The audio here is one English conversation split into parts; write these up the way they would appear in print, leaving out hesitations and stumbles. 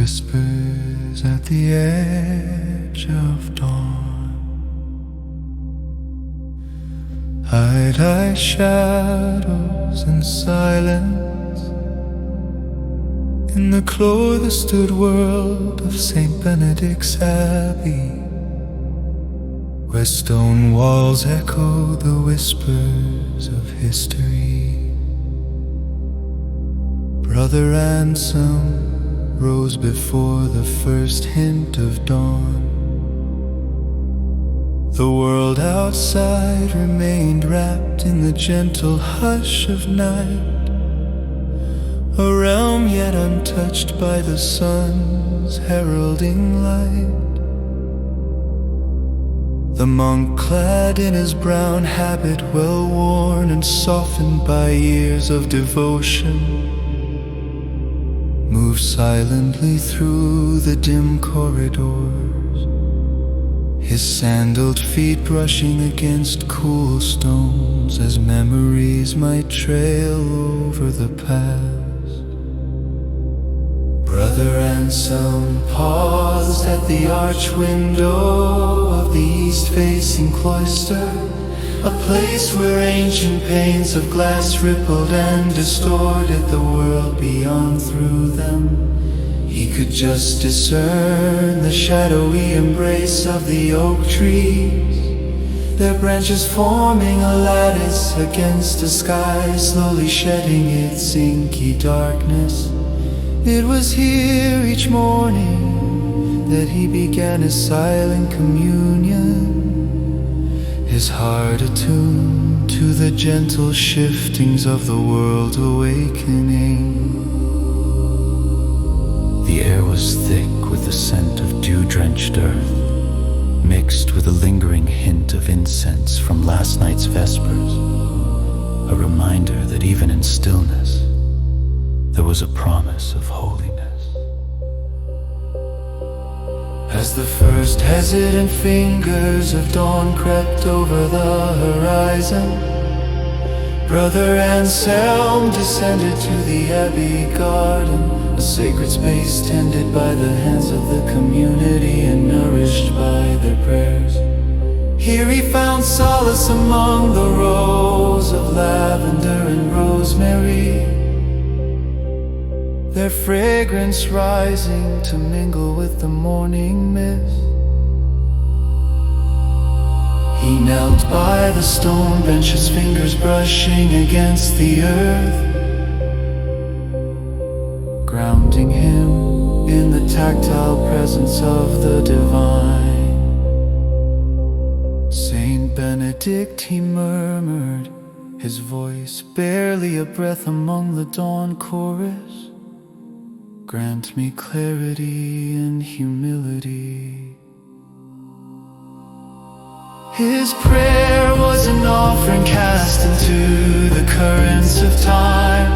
whispers at the edge of dawn. Hide shadows and silence in the cloistered world of St. Benedict's Abbey, where stone walls echo the whispers of history. Brother Anselm rose before the first hint of dawn. The world outside remained wrapped in the gentle hush of night, a realm yet untouched by the sun's heralding light. The monk, clad in his brown habit, well worn and softened by years of devotion, moved silently through the dim corridors, his sandaled feet brushing against cool stones as memories might trail over the past. Brother Anselm paused at the arch window of the east-facing cloister, a place where ancient panes of glass rippled and distorted the world beyond. Through them he could just discern the shadowy embrace of the oak trees, their branches forming a lattice against a sky slowly shedding its inky darkness. It was here each morning that he began his silent communion, his heart attuned to the gentle shiftings of the world awakening. The air was thick with the scent of dew-drenched earth, mixed with a lingering hint of incense from last night's vespers, a reminder that even in stillness there was a promise of holiness. As the first hesitant fingers of dawn crept over the horizon, Brother Anselm descended to the Abbey garden, a sacred space tended by the hands of the community and nourished by their prayers. Here he found solace among the rows of lavender and rosemary, their fragrance rising to mingle with the morning mist. He knelt by the stone bench, his fingers brushing against the earth, grounding him in the tactile presence of the divine. Saint Benedict, he murmured, his voice barely a breath among the dawn chorus, grant me clarity and humility. His prayer was an offering cast into the currents of time,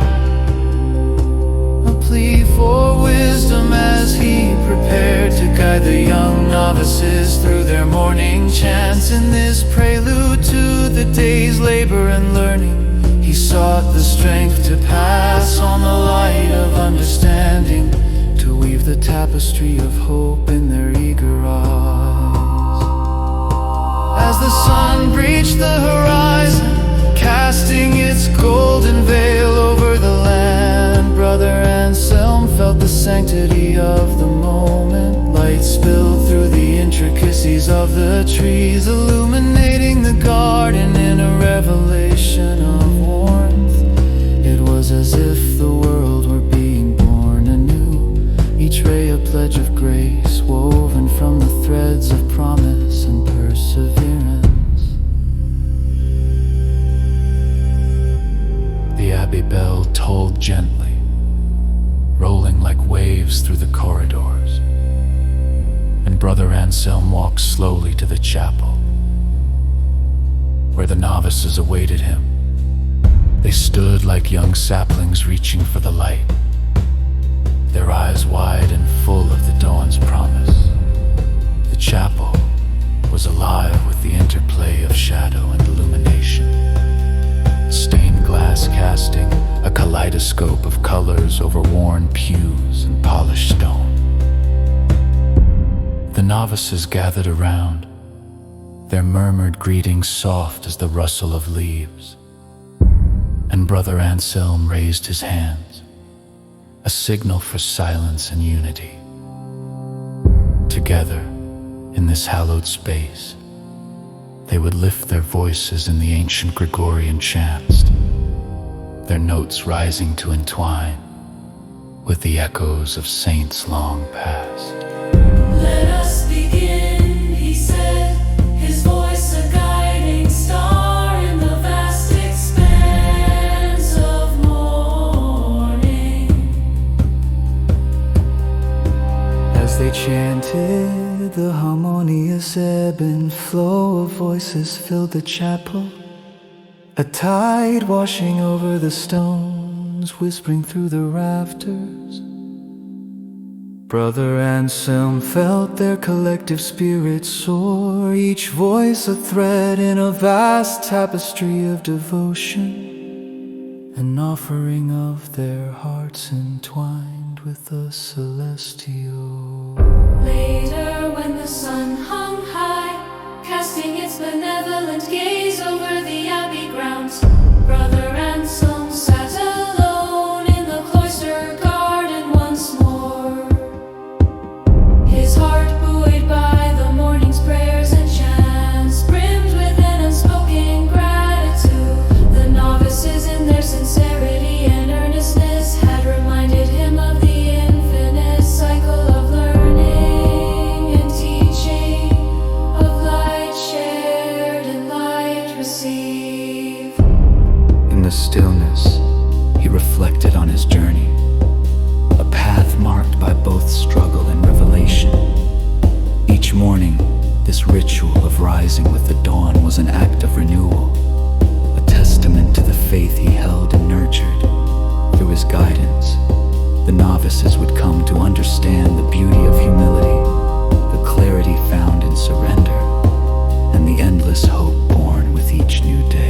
a plea for wisdom as he prepared to guide the young novices through their morning chants. In this prelude to the day's labor and learning, he sought the strength to pass on the light of understanding, to weave the tapestry of hope in their eager eyes. As the sun breached the horizon, casting its golden veil over the land, Brother Anselm felt the sanctity of the moment. Light spilled through the intricacies of the trees, illuminating the garden in a revelation of warmth. It was as if the world were being born anew, each ray a pledge of grace woven from the threads of promise and perseverance. The Abbey bell tolled gently, rolling like waves through the corridors, and Brother Anselm walked slowly to the chapel, where the novices awaited him. They stood like young saplings reaching for the light, their eyes wide and full of the dawn's promise. The chapel was alive with the interplay of shadow and illumination, stained glass casting a kaleidoscope of colors over worn pews and polished stone. novices gathered around, their murmured greetings soft as the rustle of leaves. And Brother Anselm raised his hands, a signal for silence and unity. Together, in this hallowed space, they would lift their voices in the ancient Gregorian chants, their notes rising to entwine with the echoes of saints long past. Let us begin, he said, his voice a guiding star in the vast expanse of morning. As they chanted, the harmonious ebb and flow of voices filled the chapel, a tide washing over the stones, whispering through the rafters. Brother Anselm felt their collective spirits soar, each voice a thread in a vast tapestry of devotion, an offering of their hearts entwined with the celestial. Later, when the sun hung high, casting its benevolent gaze over the abbey grounds, Brother Anselm sat alone in the cloister garden once more. His heart buoyed by the morning's prayers and chants, brimmed with an unspoken gratitude. The novices in their sincerity and earnestness had reminded him of the infinite cycle of learning and teaching, of light shared and light received. In the stillness, he reflected on his journey, a path marked by both struggle and revelation. Each morning, this ritual of rising with the dawn was an act of renewal, a testament to the faith he held and nurtured. Through his guidance, the novices would come to understand the beauty of humility, the clarity found in surrender, and the endless hope born with each new day.